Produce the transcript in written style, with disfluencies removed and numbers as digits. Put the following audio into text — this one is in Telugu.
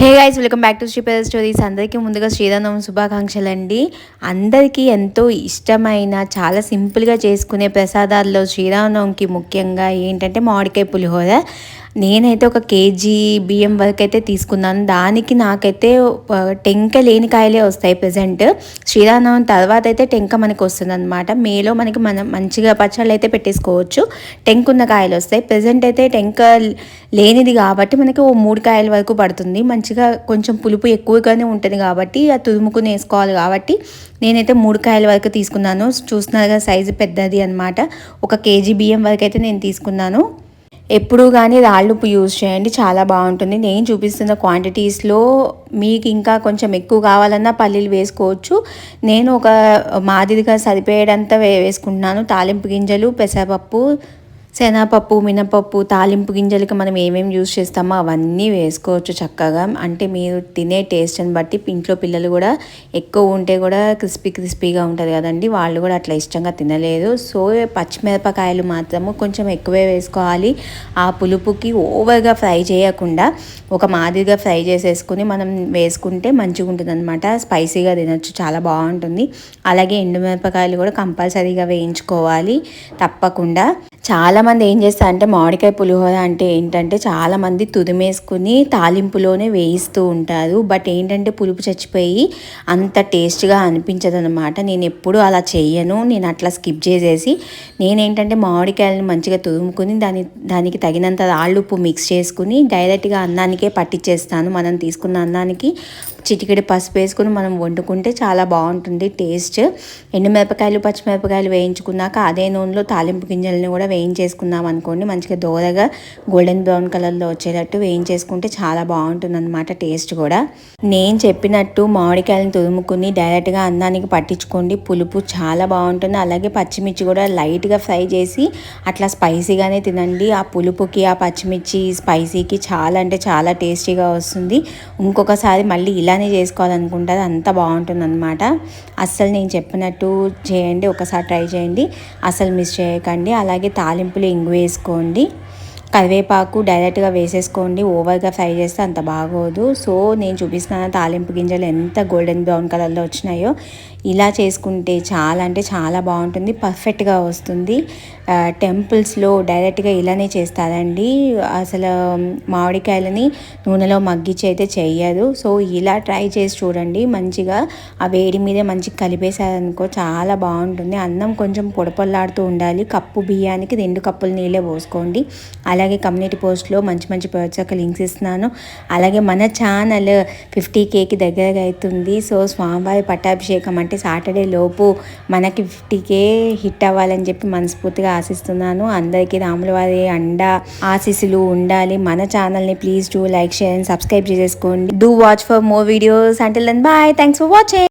Hey guys, welcome back to Sripada stories. అందరికీ ముందుగా శ్రీరామనవమి శుభాకాంక్షలు అండి. అందరికీ ఎంతో ఇష్టమైన చాలా సింపుల్గా చేసుకునే ప్రసాదాల్లో శ్రీరామనవమికి ముఖ్యంగా ఏంటంటే మామిడికాయ పులిహోర. నేనైతే ఒక కేజీ బియ్యం వరకు అయితే తీసుకున్నాను. దానికి నాకైతే టెంక లేని కాయలే వస్తాయి. ప్రజెంట్ శ్రీరామనవమి తర్వాత అయితే టెంక మనకు వస్తుంది అనమాట. మేలో మనం మంచిగా పచ్చళ్ళు అయితే పెట్టేసుకోవచ్చు. టెంక ఉన్న కాయలు వస్తాయి. ప్రజెంట్ అయితే టెంక లేనిది కాబట్టి మనకి ఓ 3 కాయల వరకు పడుతుంది. మంచిగా కొంచెం పులుపు ఎక్కువగానే ఉంటుంది కాబట్టి అది తురుముకుని వేసుకోవాలి. కాబట్టి నేనైతే 3 కాయల వరకు తీసుకున్నాను. చూస్తున్నారుగా సైజు పెద్దది అనమాట. ఒక కేజీ బియ్యం వరకు అయితే నేను తీసుకున్నాను. ఎప్పుడు కానీ రాళ్ళుప్పు యూజ్ చేయండి, చాలా బాగుంటుంది. నేను చూపిస్తున్న క్వాంటిటీస్లో మీకు ఇంకా కొంచెం ఎక్కువ కావాలన్నా పల్లీలు వేసుకోవచ్చు. నేను ఒక మాదిరిగా సరిపోయేటంత వేసుకుంటున్నాను. తాలింపు గింజలు, పెసరపప్పు, శనగపప్పు, మినపప్పు, తాలింపు గింజలకి మనం ఏమేమి యూజ్ చేస్తామో అవన్నీ వేసుకోవచ్చు చక్కగా. అంటే మీరు తినే టేస్ట్ని బట్టి ఇంట్లో పిల్లలు కూడా ఎక్కువ ఉంటే కూడా క్రిస్పీగా ఉంటుంది కదండి, వాళ్ళు కూడా అట్లా ఇష్టంగా తినలేదు. సో పచ్చిమిరపకాయలు మాత్రము కొంచెం ఎక్కువే వేసుకోవాలి. ఆ పులుపుకి ఓవర్గా ఫ్రై చేయకుండా ఒక మాదిరిగా ఫ్రై చేసేసుకుని మనం వేసుకుంటే మంచిగా ఉంటుంది అనమాట. స్పైసీగా తినచ్చు, చాలా బాగుంటుంది. అలాగే ఎండుమిరపకాయలు కూడా కంపల్సరీగా వేయించుకోవాలి తప్పకుండా. చాలామంది ఏం చేస్తారంటే మామిడికాయ పులిహోర అంటే ఏంటంటే చాలామంది తురిమేసుకుని తాలింపులోనే వేయిస్తూ ఉంటారు. బట్ ఏంటంటే పులుపు చచ్చిపోయి అంత టేస్ట్గా అనిపించదు అనమాట. నేను ఎప్పుడూ అలా చెయ్యను. నేను అట్లా స్కిప్ చేసేసి నేనేంటంటే మామిడికాయలను మంచిగా తురుముకుని దానికి తగినంత రాళ్ళుప్పు మిక్స్ చేసుకుని డైరెక్ట్గా అన్నానికే పట్టించేస్తాను. మనం తీసుకున్న అన్నానికి చిటికెడు పసుపు వేసుకుని మనం వండుకుంటే చాలా బాగుంటుంది టేస్ట్. ఎండుమిరపకాయలు, పచ్చిమిరపకాయలు వేయించుకున్నాక అదే నూనెలో తాలింపు గింజలను కూడా వేయించేసుకున్నాం అనుకోండి, మంచిగా దోరగా గోల్డెన్ బ్రౌన్ కలర్లో వచ్చేటట్టు వేయించేసుకుంటే చాలా బాగుంటుంది అనమాట టేస్ట్ కూడా. నేను చెప్పినట్టు మామిడికాయలను తురుముకుని డైరెక్ట్గా అన్నానికి పట్టించుకోండి, పులుపు చాలా బాగుంటుంది. అలాగే పచ్చిమిర్చి కూడా లైట్గా ఫ్రై చేసి అట్లా స్పైసీగానే తినండి. ఆ పులుపుకి ఆ పచ్చిమిర్చి స్పైసీకి చాలా అంటే చాలా టేస్టీగా వస్తుంది. ఇంకొకసారి మళ్ళీ ఇలానే చేసుకోవాలనుకుంటారు, అంత బాగుంటుంది అనమాట. అస్సలు నేను చెప్పినట్టు చేయండి, ఒకసారి ట్రై చేయండి, అసలు మిస్ చేయకండి. అలాగే తాలింపులు ఇంగు వేసుకోండి, కరివేపాకు డైరెక్ట్గా వేసేసుకోండి. ఓవర్గా ఫ్రై చేస్తే అంత బాగోదు. సో నేను చూపిస్తున్నాను తాలింపు గింజలు ఎంత గోల్డెన్ బ్రౌన్ కలర్లో వచ్చినాయో. ఇలా చేసుకుంటే చాలా అంటే చాలా బాగుంటుంది, పర్ఫెక్ట్గా వస్తుంది. టెంపుల్స్లో డైరెక్ట్గా ఇలానే చేస్తారండి. అసలు మామిడికాయలని నూనెలో మగ్గిచ్చి అయితే చెయ్యరు. సో ఇలా ట్రై చేసి చూడండి. మంచిగా ఆ వేడి మీదే మంచిగా కలిపేసారనుకో చాలా బాగుంటుంది. అన్నం కొంచెం పొడపొల్లాడుతూ ఉండాలి. కప్పు బియ్యానికి 2 కప్పుల నీళ్ళే పోసుకోండి. అలాగే కమ్యూనిటీ పోస్ట్లో మంచి మంచి ప్రోత్సాహక లింక్స్ ఇస్తున్నాను. అలాగే మన ఛానల్ 50Kకి దగ్గరగా అవుతుంది. సో స్వామివారి పట్టాభిషేకం అంటే సాటర్డే లోపు మనకి 50K హిట్ అవ్వాలని చెప్పి మనస్ఫూర్తిగా ఆశిస్తున్నాను. అందరికీ రాముల వారి అండ ఆశీస్సులు ఉండాలి. మన ఛానల్ని please do like, share and subscribe చేసేసుకోండి. Do watch for more videos. Until then bye. Thanks for watching.